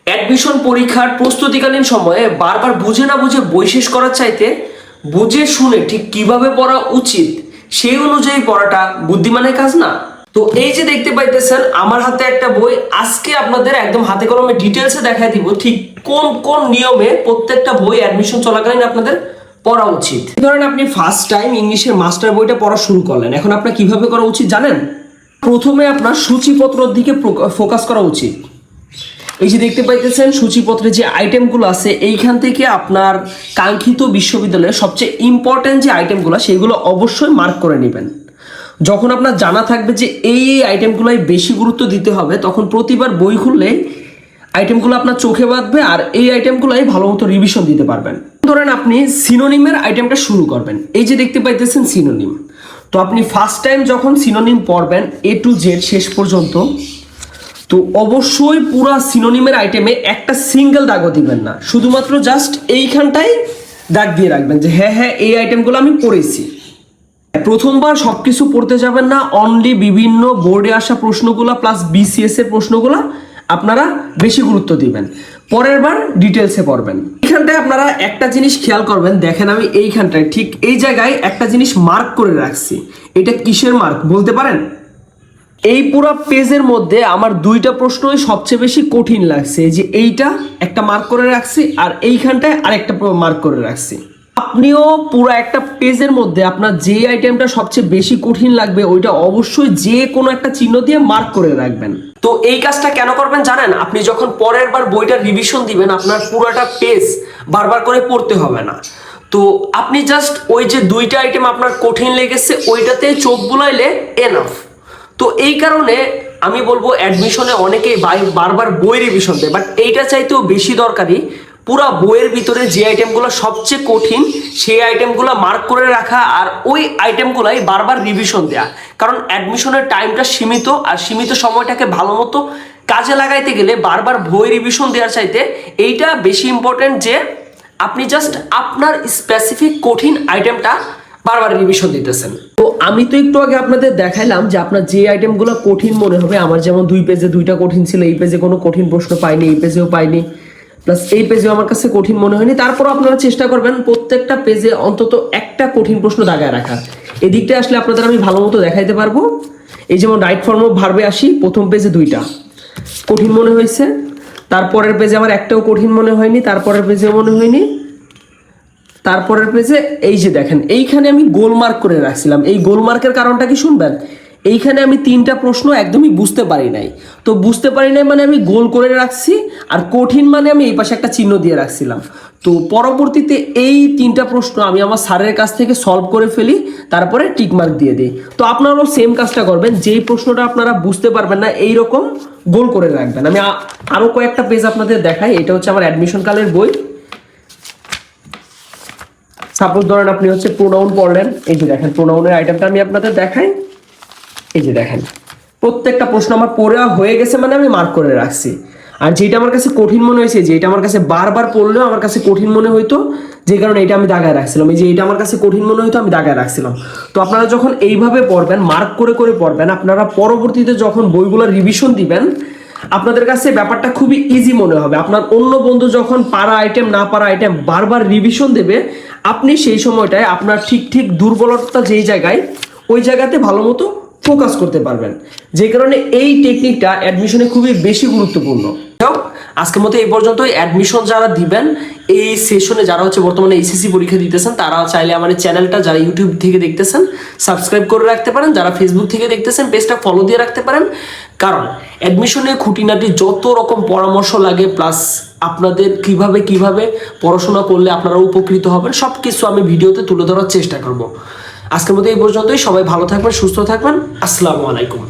Admission পরীক্ষার প্রস্তুতিকালীন সময়ে বারবার বুঝে না বুঝে বই শেষ করার চাইতে বুঝে শুনে ঠিক কিভাবে পড়া উচিত সেই অনুযায়ী পড়াটা বুদ্ধিমানের কাজ না। তো এই যে দেখতে পাইতেছেন আমার হাতে একটা বই, আজকে আপনাদের একদম হাতে কলমে ডিটেলসে দেখাই দিব ঠিক কোন কোন নিয়মে প্রত্যেকটা বই অ্যাডমিশন চলাকালীন আপনাদের পড়া উচিত। ধরেন আপনি ফার্স্ট টাইম ইংলিশের মাস্টার বইটা পড়া শুরু করলেন, এখন আপনার কিভাবে করা উচিত জানেন? প্রথমে আপনার সূচিপত্রের দিকে ফোকাস করা উচিত। এই যে দেখতে পাইতেছেন সূচিপত্রে যে আইটেমগুলো আছে, এইখান থেকে আপনার কাঙ্ক্ষিত বিশ্ববিদ্যালয়ের সবচেয়ে ইম্পর্টেন্ট যে আইটেমগুলো সেগুলো অবশ্যই মার্ক করে নেবেন। যখন আপনার জানা থাকবে যে এই আইটেমগুলোই বেশি গুরুত্ব দিতে হবে, তখন প্রতিবার বই খুললে আইটেমগুলো আপনার চোখে বাঁধবে আর এই আইটেমগুলোই ভালো মতো রিভিশন দিতে পারবেন। ধরেন আপনি সিনোনিমের আইটেমটা শুরু করবেন, এই যে দেখতে পাইতেছেন সিনোনিম। তো আপনি ফার্স্ট টাইম যখন সিনোনিম পড়বেন A to Z শেষ পর্যন্ত, তো অবশ্যই পুরো সিনোনিমের আইটেমে একটা সিঙ্গেল দাগও দিবেন না, শুধুমাত্র জাস্ট এইখানটাই দাগ দিয়ে রাখবেন যে হ্যাঁ হ্যাঁ এই আইটেমগুলো আমি পড়েছি। প্রথমবার সবকিছু পড়তে যাবেন না, অনলি বিভিন্ন বোর্ডে আসা প্রশ্নগুলো প্লাস BCS এর প্রশ্নগুলো আপনারা বেশি গুরুত্ব দিবেন, পরের বার ডিটেলসে পড়বেন। এইখানটায় আপনারা একটা জিনিস খেয়াল করবেন, দেখেন আমি এইখানটায় ঠিক এই জায়গায় একটা জিনিস মার্ক করে রাখছি। এটা কিসের মার্ক বলতে পারেন? এই পুরো পেজের মধ্যে আমার দুইটা প্রশ্নই সবচেয়ে বেশি কঠিন লাগছে, যে এইটা একটা মার্ক করে রাখছি আর এইখানটায় আরেকটা মার্ক করে রাখছি। আপনিও পুরো একটা পেজের মধ্যে আপনার যে আইটেমটা সবচেয়ে বেশি কঠিন লাগবে ওইটা অবশ্যই যে কোনো একটা চিহ্ন দিয়ে মার্ক করে রাখবেন। তো এই কাজটা কেন করবেন জানেন? আপনি যখন পরের বার বইটা রিভিশন দিবেন আপনার পুরোটা পেজ বারবার করে পড়তে হবে না। তো আপনি জাস্ট ওই যে দুইটা আইটেম আপনার কঠিন লেগেছে ওইটাতে চোখ বুলাইলে এনাফ। তো এই কারণে আমি বলবো অ্যাডমিশনে অনেকেই বারবার বই রিভিশন দেয়, বাট এইটা চাইতেও বেশি দরকারি পুরা বইয়ের ভিতরে যে আইটেমগুলো সবচেয়ে কঠিন সেই আইটেমগুলো মার্ক করে রাখা আর ওই আইটেমগুলাই বারবার রিভিশন দেয়া। কারণ অ্যাডমিশনের টাইমটা সীমিত, আর সীমিত সময়টাকে ভালো মতো কাজে লাগাইতে গেলে বারবার বই রিভিশন দেওয়ার চাইতে এইটা বেশি ইম্পর্টেন্ট যে আপনি জাস্ট আপনার স্পেসিফিক কঠিন আইটেমটা বারবার রিভিশন দিতেছেন। তো আমি তো একটু আগে আপনাদের দেখাইলাম যে আপনার যে আইটেমগুলো কঠিন মনে হবে, আমার যেমন 2 পেজে 2টা কঠিন ছিল, এই পেজে কোনো কঠিন প্রশ্ন পাইনি, এই পেজেও পাইনি, প্লাস এই পেজেও আমার কাছে কঠিন মনে হয়নি। তারপর আপনারা চেষ্টা করবেন প্রত্যেকটা পেজে অন্তত একটা কঠিন প্রশ্ন দাগায় রাখার। এদিকটা আসলে আপনাদের আমি ভালো মতো দেখাইতে পারবো। এই যেমন রাইট ফর্ম অফ ভার্বে আসি, প্রথম পেজে 2টা কঠিন মনে হয়েছে, তারপরের পেজে আমার একটাও কঠিন মনে হয়নি, তারপরের পেজেও মনে হয়নি, তারপরের পেজে এই যে দেখেন এইখানে আমি গোল মার্ক করে রাখছিলাম। এই গোল মার্কের কারণটা কি শুনবেন? এইখানে আমি 3টা প্রশ্ন একদমই বুঝতে পারি নাই, তো বুঝতে পারি নাই মানে আমি গোল করে রাখছি, আর কঠিন মানে আমি এই পাশে একটা চিহ্ন দিয়ে রাখছিলাম। তো পরবর্তীতে এই 3টা প্রশ্ন আমি আমার স্যারের কাছ থেকে সলভ করে ফেলি, তারপরে টিক মার্ক দিয়ে দিই। তো আপনারাও সেম কাজটা করবেন, যেই প্রশ্নটা আপনারা বুঝতে পারবেন না এইরকম গোল করে রাখবেন। আমি আরো কয়েকটা পেজ আপনাদের দেখাই। এটা হচ্ছে আমার অ্যাডমিশন কালের বই। সাপোজ ধরেন আপনি হচ্ছে প্রোনাউন পড়লেন, এই যে দেখেন প্রোনাউনের আইটেমটা আমি আপনাদের দেখাই। এই যে দেখেন প্রত্যেকটা প্রশ্ন আমার পড়া হয়ে গেছে মানে আমি মার্ক করে রাখছি। আর যেটা আমার কাছে কঠিন মনে হয়েছে, যেটা আমার কাছে বারবার পড়লেও আমার কাছে কঠিন মনে হইতো, যে কারণে এটা আমি দাগায় রাখছিলাম। এই যে এটা আমার কাছে কঠিন মনে হইতো আমি দাগায় রাখছিলাম। তো আপনারা যখন এইভাবে পড়বেন, মার্ক করে করে পড়বেন, আপনারা পরবর্তীতে যখন বইগুলো রিভিশন দিবেন আপনাদের কাছে ব্যাপারটা খুবই ইজি মনে হবে। আপনার অন্য বন্ধু যখন পারা আইটেম না পারা আইটেম বারবার রিভিশন দেবে, আপনি সেই সময়টায় আপনার ঠিক দুর্বলতা যেই জায়গায় ওই জায়গাতে ভালো মতো ফোকাস করতে পারবেন, যে কারণে এই টেকনিকটা অ্যাডমিশনে খুবই বেশি গুরুত্বপূর্ণ। আজকের মতো এই পর্যন্তই। অ্যাডমিশন যারা দিবেন এই সেশনে, যারা হচ্ছে বর্তমানে এইচএসসি পরীক্ষা দিতেছেন, তারা চাইলে আমার চ্যানেলটা যারা ইউটিউব থেকে দেখতেছেন সাবস্ক্রাইব করে রাখতে পারেন, যারা ফেসবুক থেকে দেখতেছেন পেজটা ফলো দিয়ে রাখতে পারেন। কারণ অ্যাডমিশনে খুঁটিনাটি যত রকম পরামর্শ লাগে, প্লাস আপনাদের কিভাবে পড়াশোনা করলে আপনারা উপকৃত হবেন, সব কিছু আমি ভিডিওতে তুলে ধরার চেষ্টা করব। আজকের মতো এই পর্যন্তই। সবাই ভালো থাকবেন, সুস্থ থাকবেন। আসসালামু আলাইকুম।